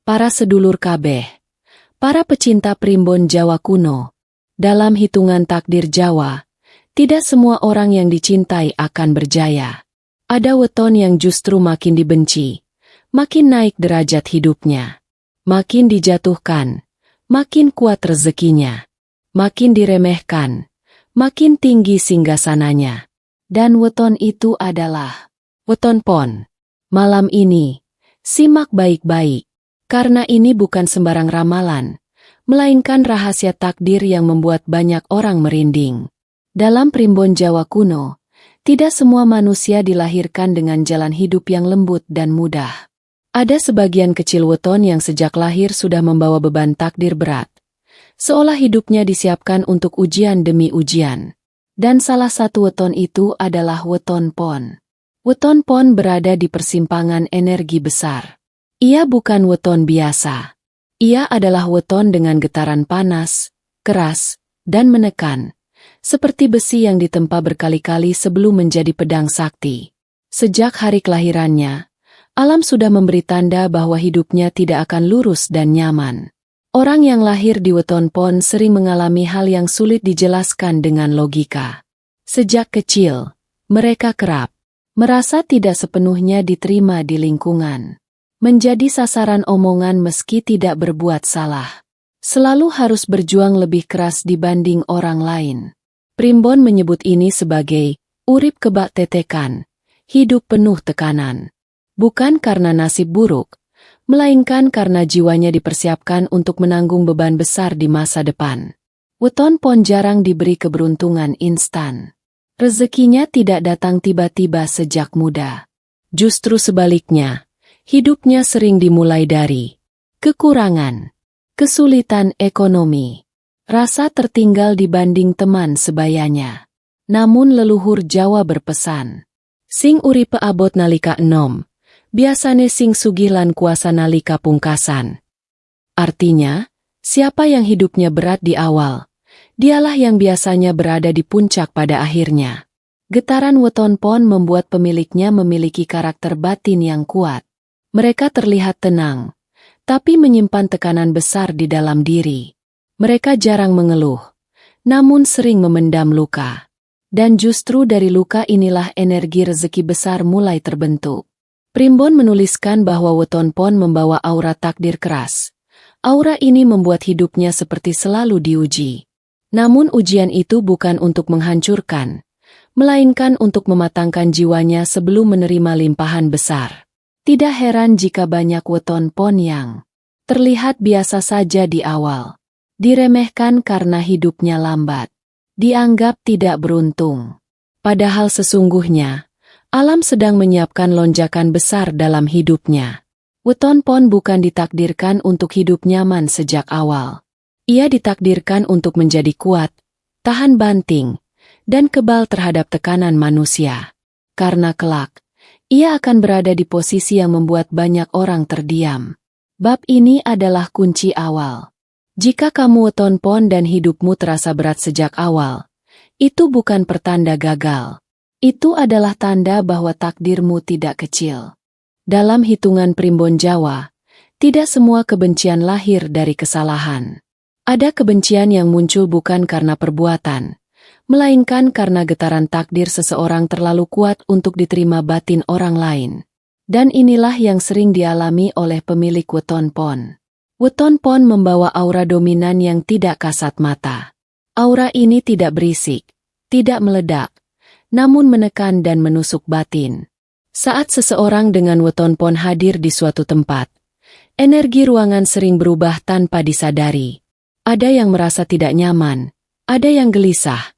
para sedulur kabeh, para pecinta primbon Jawa kuno. Dalam hitungan takdir Jawa, tidak semua orang yang dicintai akan berjaya. Ada weton yang justru makin dibenci, makin naik derajat hidupnya, makin dijatuhkan, makin kuat rezekinya, makin diremehkan, makin tinggi singgasananya. Dan weton itu adalah weton pon. Malam ini, simak baik-baik, karena ini bukan sembarang ramalan, melainkan rahasia takdir yang membuat banyak orang merinding. Dalam primbon Jawa kuno, tidak semua manusia dilahirkan dengan jalan hidup yang lembut dan mudah. Ada sebagian kecil weton yang sejak lahir sudah membawa beban takdir berat, seolah hidupnya disiapkan untuk ujian demi ujian. Dan salah satu weton itu adalah weton pon. Weton pon berada di persimpangan energi besar. Ia bukan weton biasa. Ia adalah weton dengan getaran panas, keras, dan menekan, seperti besi yang ditempa berkali-kali sebelum menjadi pedang sakti. Sejak hari kelahirannya, alam sudah memberi tanda bahwa hidupnya tidak akan lurus dan nyaman. Orang yang lahir di weton pon sering mengalami hal yang sulit dijelaskan dengan logika. Sejak kecil, mereka kerap merasa tidak sepenuhnya diterima di lingkungan. Menjadi sasaran omongan meski tidak berbuat salah. Selalu harus berjuang lebih keras dibanding orang lain. Primbon menyebut ini sebagai urip kebak tetekan, hidup penuh tekanan. Bukan karena nasib buruk, melainkan karena jiwanya dipersiapkan untuk menanggung beban besar di masa depan. Weton pon jarang diberi keberuntungan instan. Rezekinya tidak datang tiba-tiba sejak muda. Justru sebaliknya, hidupnya sering dimulai dari kekurangan, kesulitan ekonomi, rasa tertinggal dibanding teman sebayanya. Namun leluhur Jawa berpesan, sing uripe abot nalika enom, biasane sing sugih lan kuasa nalika pungkasan. Artinya, siapa yang hidupnya berat di awal, dialah yang biasanya berada di puncak pada akhirnya. Getaran weton pon membuat pemiliknya memiliki karakter batin yang kuat. Mereka terlihat tenang, tapi menyimpan tekanan besar di dalam diri. Mereka jarang mengeluh, namun sering memendam luka. Dan justru dari luka inilah energi rezeki besar mulai terbentuk. Primbon menuliskan bahwa weton pon membawa aura takdir keras. Aura ini membuat hidupnya seperti selalu diuji. Namun ujian itu bukan untuk menghancurkan, melainkan untuk mematangkan jiwanya sebelum menerima limpahan besar. Tidak heran jika banyak weton pon yang terlihat biasa saja di awal, diremehkan karena hidupnya lambat, dianggap tidak beruntung. Padahal sesungguhnya, alam sedang menyiapkan lonjakan besar dalam hidupnya. Weton pon bukan ditakdirkan untuk hidup nyaman sejak awal. Ia ditakdirkan untuk menjadi kuat, tahan banting, dan kebal terhadap tekanan manusia. Karena kelak, ia akan berada di posisi yang membuat banyak orang terdiam. Bab ini adalah kunci awal. Jika kamu weton pon dan hidupmu terasa berat sejak awal, itu bukan pertanda gagal. Itu adalah tanda bahwa takdirmu tidak kecil. Dalam hitungan primbon Jawa, tidak semua kebencian lahir dari kesalahan. Ada kebencian yang muncul bukan karena perbuatan, melainkan karena getaran takdir seseorang terlalu kuat untuk diterima batin orang lain. Dan inilah yang sering dialami oleh pemilik weton pon. Weton pon membawa aura dominan yang tidak kasat mata. Aura ini tidak berisik, tidak meledak, namun menekan dan menusuk batin. Saat seseorang dengan weton pon hadir di suatu tempat, energi ruangan sering berubah tanpa disadari. Ada yang merasa tidak nyaman, ada yang gelisah,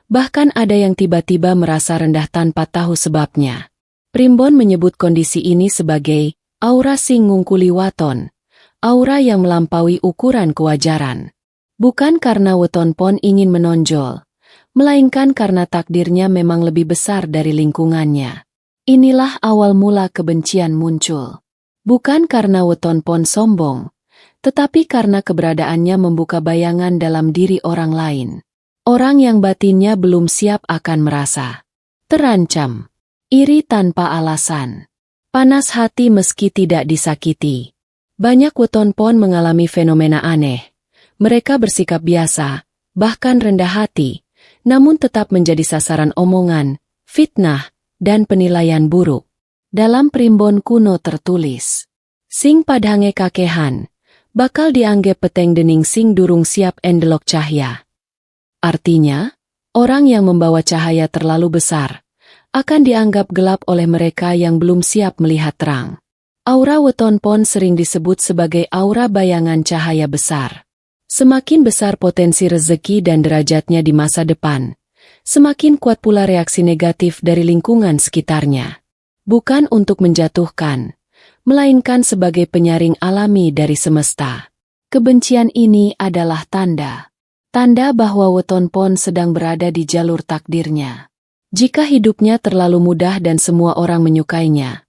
bahkan ada yang tiba-tiba merasa rendah tanpa tahu sebabnya. Primbon menyebut kondisi ini sebagai aura sing ngungkuli waton, aura yang melampaui ukuran kewajaran. Bukan karena weton pon ingin menonjol, melainkan karena takdirnya memang lebih besar dari lingkungannya. Inilah awal mula kebencian muncul. Bukan karena weton pon sombong, tetapi karena keberadaannya membuka bayangan dalam diri orang lain. Orang yang batinnya belum siap akan merasa terancam, iri tanpa alasan, panas hati meski tidak disakiti, Banyak weton pon mengalami fenomena aneh. Mereka bersikap biasa, bahkan rendah hati, namun tetap menjadi sasaran omongan, fitnah, dan penilaian buruk. Dalam primbon kuno tertulis, sing padhange kakehan, bakal dianggap peteng dening sing durung siap endelok cahya. Artinya, orang yang membawa cahaya terlalu besar, akan dianggap gelap oleh mereka yang belum siap melihat terang. Aura weton pon sering disebut sebagai aura bayangan cahaya besar. Semakin besar potensi rezeki dan derajatnya di masa depan, semakin kuat pula reaksi negatif dari lingkungan sekitarnya. Bukan untuk menjatuhkan, melainkan sebagai penyaring alami dari semesta. Kebencian ini adalah tanda bahwa weton pon sedang berada di jalur takdirnya. Jika hidupnya terlalu mudah dan semua orang menyukainya,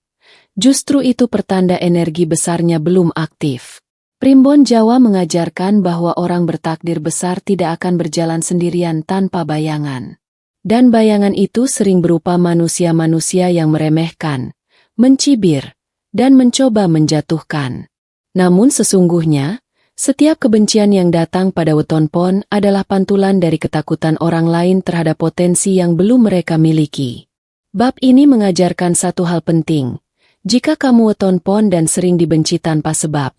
justru itu pertanda energi besarnya belum aktif. Primbon Jawa mengajarkan bahwa orang bertakdir besar tidak akan berjalan sendirian tanpa bayangan. Dan bayangan itu sering berupa manusia-manusia yang meremehkan, mencibir, dan mencoba menjatuhkan. Namun sesungguhnya, setiap kebencian yang datang pada weton pon adalah pantulan dari ketakutan orang lain terhadap potensi yang belum mereka miliki. Bab ini mengajarkan satu hal penting. Jika kamu weton pon dan sering dibenci tanpa sebab,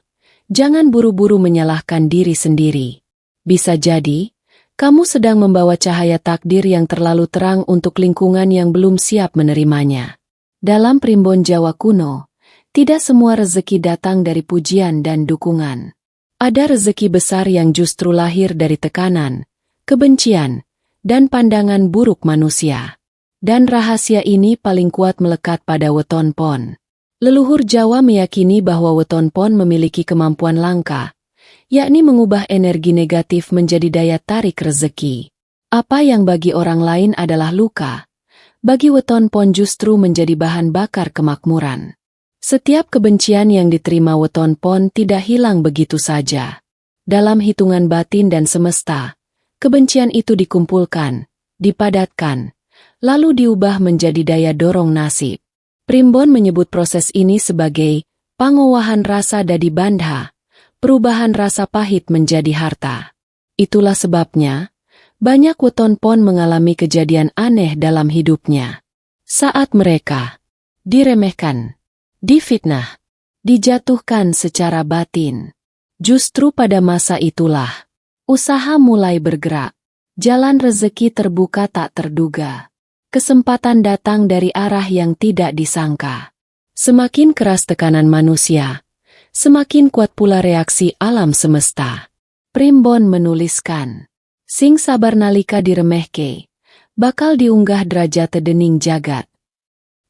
jangan buru-buru menyalahkan diri sendiri. Bisa jadi, kamu sedang membawa cahaya takdir yang terlalu terang untuk lingkungan yang belum siap menerimanya. Dalam primbon Jawa kuno, tidak semua rezeki datang dari pujian dan dukungan. Ada rezeki besar yang justru lahir dari tekanan, kebencian, dan pandangan buruk manusia. Dan rahasia ini paling kuat melekat pada weton pon. Leluhur Jawa meyakini bahwa weton pon memiliki kemampuan langka, yakni mengubah energi negatif menjadi daya tarik rezeki. Apa yang bagi orang lain adalah luka, bagi weton pon justru menjadi bahan bakar kemakmuran. Setiap kebencian yang diterima weton pon tidak hilang begitu saja. Dalam hitungan batin dan semesta, kebencian itu dikumpulkan, dipadatkan, lalu diubah menjadi daya dorong nasib. Primbon menyebut proses ini sebagai pangowahan rasa dadi bandha, perubahan rasa pahit menjadi harta. Itulah sebabnya, banyak weton pon mengalami kejadian aneh dalam hidupnya. Saat mereka diremehkan, difitnah, dijatuhkan secara batin. Justru pada masa itulah, usaha mulai bergerak. Jalan rezeki terbuka tak terduga. Kesempatan datang dari arah yang tidak disangka. Semakin keras tekanan manusia, semakin kuat pula reaksi alam semesta. Primbon menuliskan, sing sabar nalika diremehke, bakal diunggah derajat dening jagat.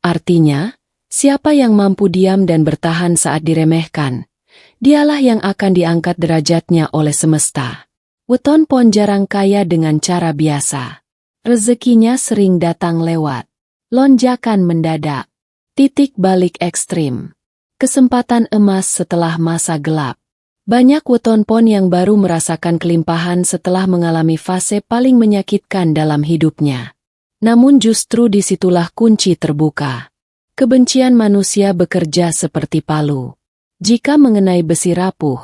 Artinya, siapa yang mampu diam dan bertahan saat diremehkan, dialah yang akan diangkat derajatnya oleh semesta. Weton pon jarang kaya dengan cara biasa. Rezekinya sering datang lewat lonjakan mendadak, titik balik ekstrim, kesempatan emas setelah masa gelap. Banyak weton pon yang baru merasakan kelimpahan setelah mengalami fase paling menyakitkan dalam hidupnya. Namun justru disitulah kunci terbuka. Kebencian manusia bekerja seperti palu. Jika mengenai besi rapuh,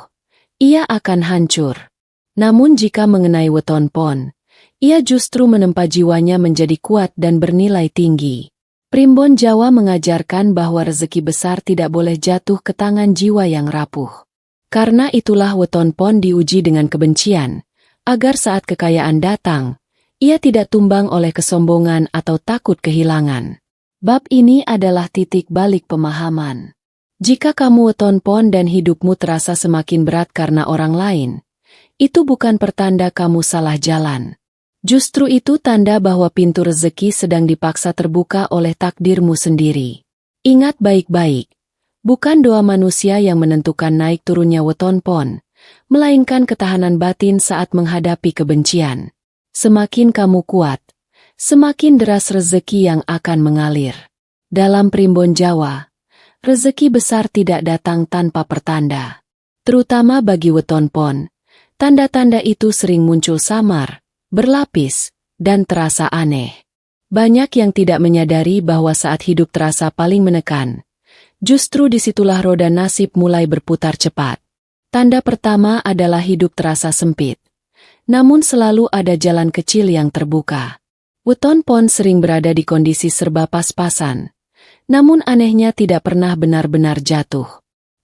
ia akan hancur. Namun jika mengenai weton pon, ia justru menempa jiwanya menjadi kuat dan bernilai tinggi. Primbon Jawa mengajarkan bahwa rezeki besar tidak boleh jatuh ke tangan jiwa yang rapuh. Karena itulah weton pon diuji dengan kebencian, agar saat kekayaan datang, ia tidak tumbang oleh kesombongan atau takut kehilangan. Bab ini adalah titik balik pemahaman. Jika kamu weton pon dan hidupmu terasa semakin berat karena orang lain, itu bukan pertanda kamu salah jalan. Justru itu tanda bahwa pintu rezeki sedang dipaksa terbuka oleh takdirmu sendiri. Ingat baik-baik, bukan doa manusia yang menentukan naik turunnya weton pon, melainkan ketahanan batin saat menghadapi kebencian. Semakin kamu kuat, semakin deras rezeki yang akan mengalir. Dalam primbon Jawa, rezeki besar tidak datang tanpa pertanda. Terutama bagi weton pon, tanda-tanda itu sering muncul samar, berlapis, dan terasa aneh. Banyak yang tidak menyadari bahwa saat hidup terasa paling menekan, Justru disitulah roda nasib mulai berputar cepat. Tanda pertama adalah hidup terasa sempit. Namun selalu ada jalan kecil yang terbuka. Weton Pon sering berada di kondisi serba pas-pasan. Namun anehnya tidak pernah benar-benar jatuh.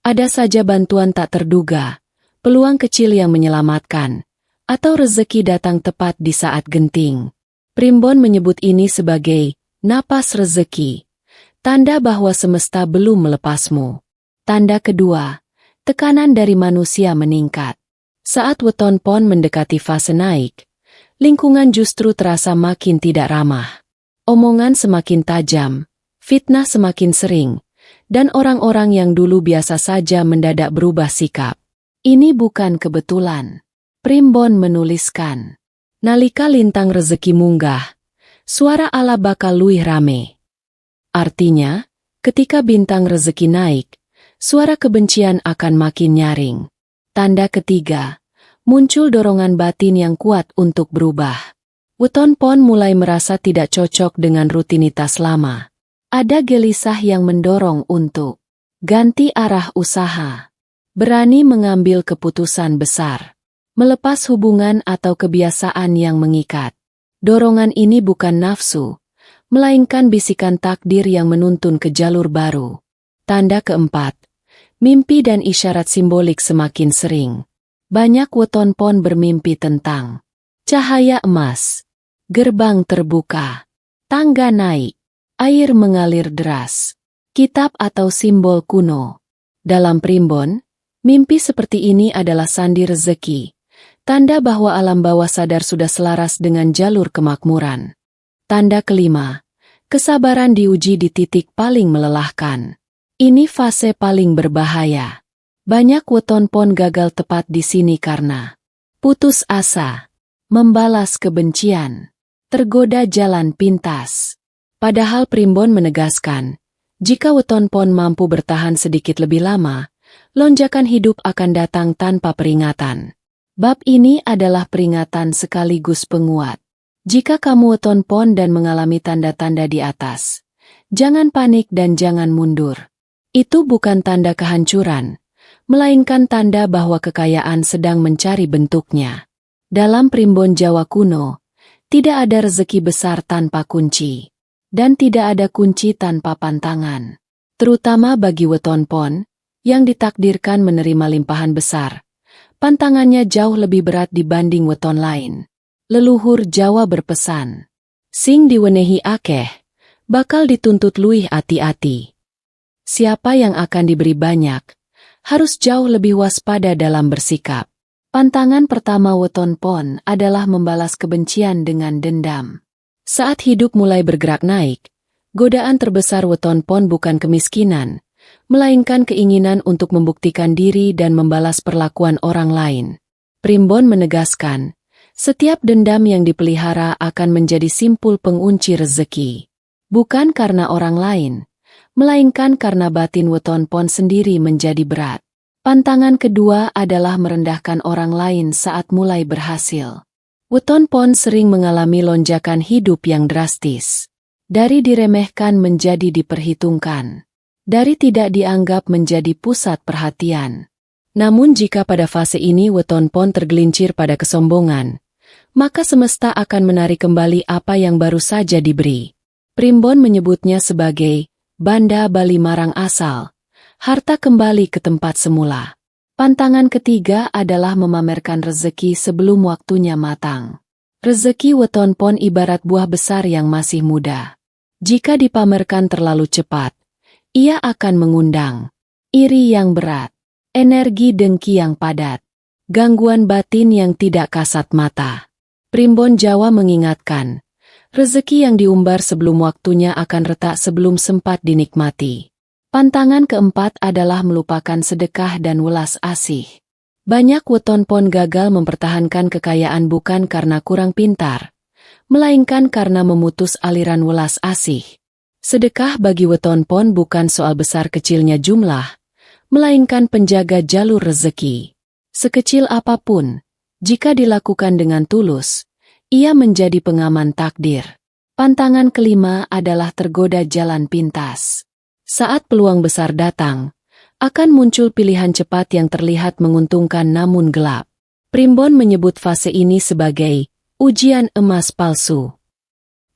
Ada saja bantuan tak terduga, peluang kecil yang menyelamatkan, atau rezeki datang tepat di saat genting. Primbon menyebut ini sebagai napas rezeki, tanda bahwa semesta belum melepasmu. Tanda kedua, tekanan dari manusia meningkat. Saat Weton Pon mendekati fase naik, lingkungan justru terasa makin tidak ramah. Omongan semakin tajam, fitnah semakin sering, dan orang-orang yang dulu biasa saja mendadak berubah sikap. Ini bukan kebetulan. Primbon menuliskan, nalika lintang rezeki munggah, suara Allah bakal luwih rame. Artinya, ketika bintang rezeki naik, suara kebencian akan makin nyaring. Tanda ketiga, muncul dorongan batin yang kuat untuk berubah. Weton Pon mulai merasa tidak cocok dengan rutinitas lama. Ada gelisah yang mendorong untuk ganti arah usaha, berani mengambil keputusan besar, melepas hubungan atau kebiasaan yang mengikat. Dorongan ini bukan nafsu, melainkan bisikan takdir yang menuntun ke jalur baru. Tanda keempat, mimpi dan isyarat simbolik semakin sering. Banyak Weton Pon bermimpi tentang cahaya emas, gerbang terbuka, tangga naik, air mengalir deras, kitab atau simbol kuno. Dalam Primbon, mimpi seperti ini adalah sandi rezeki, tanda bahwa alam bawah sadar sudah selaras dengan jalur kemakmuran. Tanda kelima, kesabaran diuji di titik paling melelahkan. Ini fase paling berbahaya. Banyak Weton Pon gagal tepat di sini karena putus asa, membalas kebencian, tergoda jalan pintas. Padahal Primbon menegaskan, jika Weton Pon mampu bertahan sedikit lebih lama, lonjakan hidup akan datang tanpa peringatan. Bab ini adalah peringatan sekaligus penguat. Jika kamu Weton Pon dan mengalami tanda-tanda di atas, jangan panik dan jangan mundur. Itu bukan tanda kehancuran, melainkan tanda bahwa kekayaan sedang mencari bentuknya. Dalam Primbon Jawa kuno, tidak ada rezeki besar tanpa kunci. Dan tidak ada kunci tanpa pantangan. Terutama bagi Weton Pon, yang ditakdirkan menerima limpahan besar. Pantangannya jauh lebih berat dibanding weton lain. Leluhur Jawa berpesan, sing diwenehi akeh, bakal dituntut luwih ati-ati. Siapa yang akan diberi banyak, harus jauh lebih waspada dalam bersikap. Pantangan pertama Weton Pon adalah membalas kebencian dengan dendam. Saat hidup mulai bergerak naik, godaan terbesar Weton Pon bukan kemiskinan, melainkan keinginan untuk membuktikan diri dan membalas perlakuan orang lain. Primbon menegaskan, setiap dendam yang dipelihara akan menjadi simpul pengunci rezeki. Bukan karena orang lain, melainkan karena batin Weton Pon sendiri menjadi berat. Pantangan kedua adalah merendahkan orang lain saat mulai berhasil. Weton Pon sering mengalami lonjakan hidup yang drastis. Dari diremehkan menjadi diperhitungkan. Dari tidak dianggap menjadi pusat perhatian. Namun jika pada fase ini Weton Pon tergelincir pada kesombongan, maka semesta akan menarik kembali apa yang baru saja diberi. Primbon menyebutnya sebagai banda bali marang asal, harta kembali ke tempat semula. Pantangan ketiga adalah memamerkan rezeki sebelum waktunya matang. Rezeki Weton Pon ibarat buah besar yang masih muda. Jika dipamerkan terlalu cepat, ia akan mengundang iri yang berat, energi dengki yang padat, gangguan batin yang tidak kasat mata. Primbon Jawa mengingatkan, rezeki yang diumbar sebelum waktunya akan retak sebelum sempat dinikmati. Pantangan keempat adalah melupakan sedekah dan welas asih. Banyak Weton Pon gagal mempertahankan kekayaan bukan karena kurang pintar, melainkan karena memutus aliran welas asih. Sedekah bagi Weton Pon bukan soal besar kecilnya jumlah, melainkan penjaga jalur rezeki. Sekecil apapun, jika dilakukan dengan tulus, ia menjadi pengaman takdir. Pantangan kelima adalah tergoda jalan pintas. Saat peluang besar datang, akan muncul pilihan cepat yang terlihat menguntungkan namun gelap. Primbon menyebut fase ini sebagai ujian emas palsu.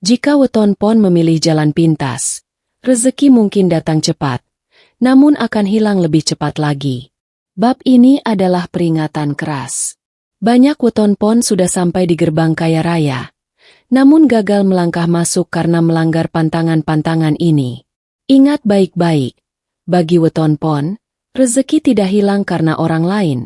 Jika weton pon memilih jalan pintas, rezeki mungkin datang cepat, namun akan hilang lebih cepat lagi. Bab ini adalah peringatan keras. Banyak weton pon sudah sampai di gerbang kaya raya, namun gagal melangkah masuk karena melanggar pantangan-pantangan ini. Ingat baik-baik, bagi weton pon, rezeki tidak hilang karena orang lain,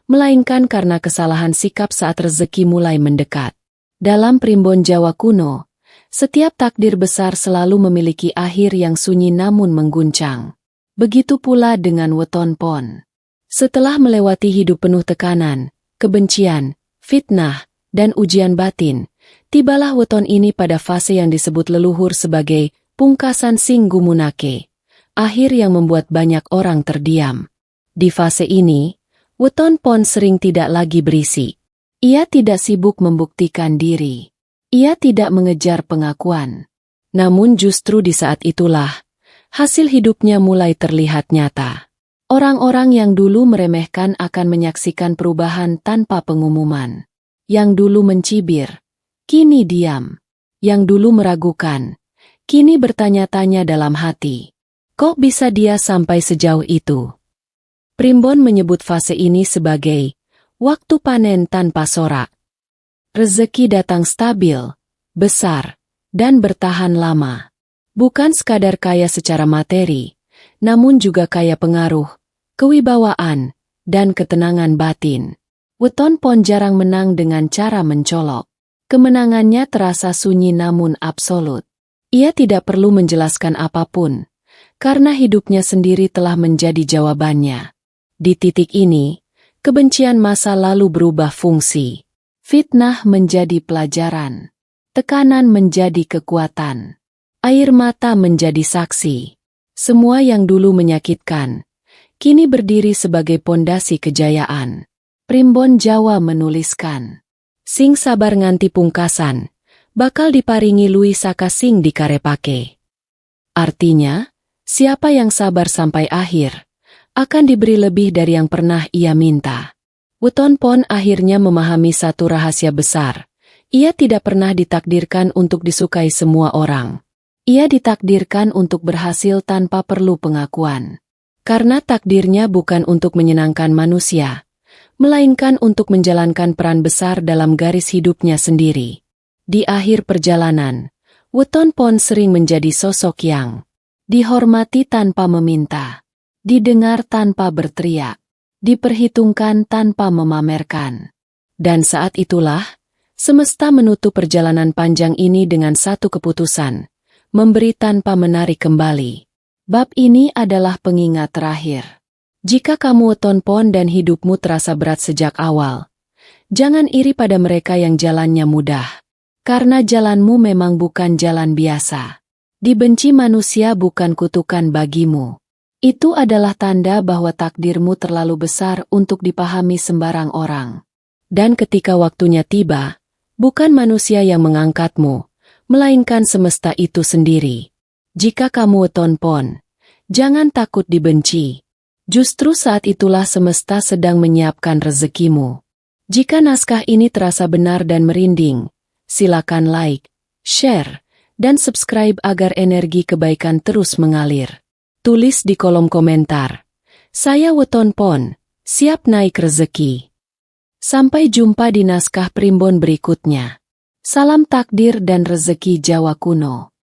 melainkan karena kesalahan sikap saat rezeki mulai mendekat. Dalam primbon Jawa kuno, setiap takdir besar selalu memiliki akhir yang sunyi namun mengguncang. Begitu pula dengan weton pon. Setelah melewati hidup penuh tekanan, kebencian, fitnah, dan ujian batin, tibalah weton ini pada fase yang disebut leluhur sebagai pungkasan sing gumunake, akhir yang membuat banyak orang terdiam. Di fase ini, weton pon sering tidak lagi berisi. Ia tidak sibuk membuktikan diri. Ia tidak mengejar pengakuan. Namun justru di saat itulah, hasil hidupnya mulai terlihat nyata. Orang-orang yang dulu meremehkan akan menyaksikan perubahan tanpa pengumuman. Yang dulu mencibir, kini diam. Yang dulu meragukan, kini bertanya-tanya dalam hati. Kok bisa dia sampai sejauh itu? Primbon menyebut fase ini sebagai waktu panen tanpa sorak. Rezeki datang stabil, besar, dan bertahan lama. Bukan sekadar kaya secara materi, namun juga kaya pengaruh, kewibawaan, dan ketenangan batin. Weton pon jarang menang dengan cara mencolok. Kemenangannya terasa sunyi namun absolut. Ia tidak perlu menjelaskan apapun, karena hidupnya sendiri telah menjadi jawabannya. Di titik ini, kebencian masa lalu berubah fungsi. Fitnah menjadi pelajaran. Tekanan menjadi kekuatan. Air mata menjadi saksi. Semua yang dulu menyakitkan, kini berdiri sebagai pondasi kejayaan. Primbon Jawa menuliskan, sing sabar nganti pungkasan, bakal diparingi luwih saka sing dikarepake. Artinya, siapa yang sabar sampai akhir, akan diberi lebih dari yang pernah ia minta. Weton pon akhirnya memahami satu rahasia besar. Ia tidak pernah ditakdirkan untuk disukai semua orang. Ia ditakdirkan untuk berhasil tanpa perlu pengakuan. Karena takdirnya bukan untuk menyenangkan manusia, melainkan untuk menjalankan peran besar dalam garis hidupnya sendiri. Di akhir perjalanan, weton pon sering menjadi sosok yang dihormati tanpa meminta, didengar tanpa berteriak, diperhitungkan tanpa memamerkan. Dan saat itulah, semesta menutup perjalanan panjang ini dengan satu keputusan, memberi tanpa menarik kembali. Bab ini adalah pengingat terakhir. Jika kamu weton pon dan hidupmu terasa berat sejak awal, jangan iri pada mereka yang jalannya mudah. Karena jalanmu memang bukan jalan biasa. Dibenci manusia bukan kutukan bagimu. Itu adalah tanda bahwa takdirmu terlalu besar untuk dipahami sembarang orang. Dan ketika waktunya tiba, bukan manusia yang mengangkatmu, melainkan semesta itu sendiri. Jika kamu weton pon, jangan takut dibenci. Justru saat itulah semesta sedang menyiapkan rezekimu. Jika naskah ini terasa benar dan merinding, silakan like, share, dan subscribe agar energi kebaikan terus mengalir. Tulis di kolom komentar, saya weton pon, siap naik rezeki. Sampai jumpa di naskah primbon berikutnya. Salam takdir dan rezeki Jawa kuno.